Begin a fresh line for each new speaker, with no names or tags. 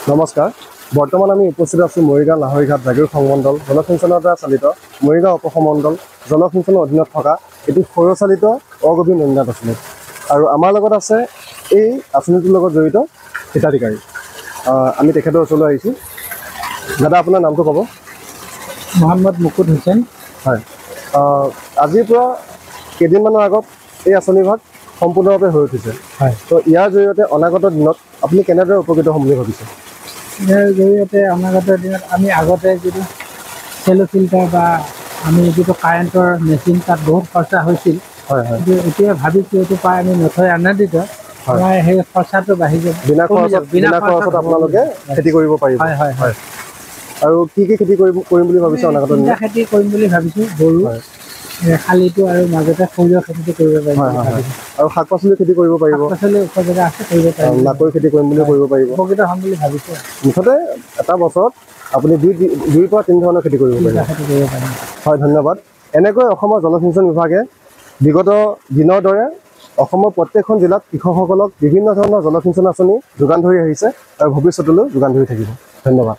নমস্কাৰ বৰ্তমান আমি উপস্থিত আছোঁ মৰিগাঁও লাহৰীঘাট জাগীৰোড সংমণ্ডল জলসিঞ্চনৰ দ্বাৰা চালিত মৰিগাঁও উপসমণ্ডল জলসিঞ্চনৰ অধীনত থকা এটি সৌৰচালিত অগভীৰ নদীনাদ আঁচনি আৰু আমাৰ লগত আছে এই আঁচনিটোৰ লগত জড়িত হিতাধিকাৰী আমি তেখেতৰ ওচৰলৈ আহিছোঁ। দাদা আপোনাৰ নামটো ক'ব?
মোহাম্মদ মুকুট হুছেইন।
হয়, আজিৰ পৰা কেইদিনমানৰ আগত এই আঁচনিভাগ সম্পূৰ্ণভাৱে হৈ উঠিছে।
হয়,
তো ইয়াৰ জৰিয়তে অনাগত দিনত আপুনি কেনেদৰে উপকৃত হ'ম বুলি ভাবিছে?
ইয়াৰ জৰিয়তে অনাগত দিনত আমি আগতে যিটো চেলো ফিল্টাৰ বা আমি যিটো কাৰেণ্টৰ মেচিন তাত বহুত খৰচা হৈছিল।
হয় হয়,
কিন্তু এতিয়া ভাবিছোঁ এইটো পাই আমি নথৈ আনন্দিত। আমাৰ সেই খৰচাটো বাঢ়ি যাব,
বিনা খৰচত আপোনালোকে খেতি কৰিব পাৰিব।
হয় হয় হয়।
আৰু কি খেতি কৰিম বুলি ভাবিছে অনাগত দিনত?
খেতি কৰিম বুলি ভাবিছোঁ, গৰু শালিটো আৰু মাজতে সৰিয়হ খেতিটো কৰিব পাৰিম।
আৰু শাক পাচলি খেতি কৰিব পাৰিব,
পাচলি ওখ জেগা আছে কৰিব পাৰিম,
মাকৈ খেতি কৰিম বুলি কৰিব পাৰিব।
উপকৃত হ'ম বুলি ভাবিছোঁ।
মুঠতে এটা বছৰত আপুনি দুইৰ পৰা তিনি ধৰণৰ খেতি কৰিব পাৰিব। হয়, ধন্যবাদ। এনেকৈ অসমৰ জলসিঞ্চন বিভাগে বিগত দিনৰ দৰে অসমৰ প্ৰত্যেকখন জিলাত কৃষকসকলক বিভিন্ন ধৰণৰ জলসিঞ্চন আঁচনি যোগান ধৰি আহিছে আৰু ভৱিষ্যতলৈও যোগান ধৰি থাকিব। ধন্যবাদ।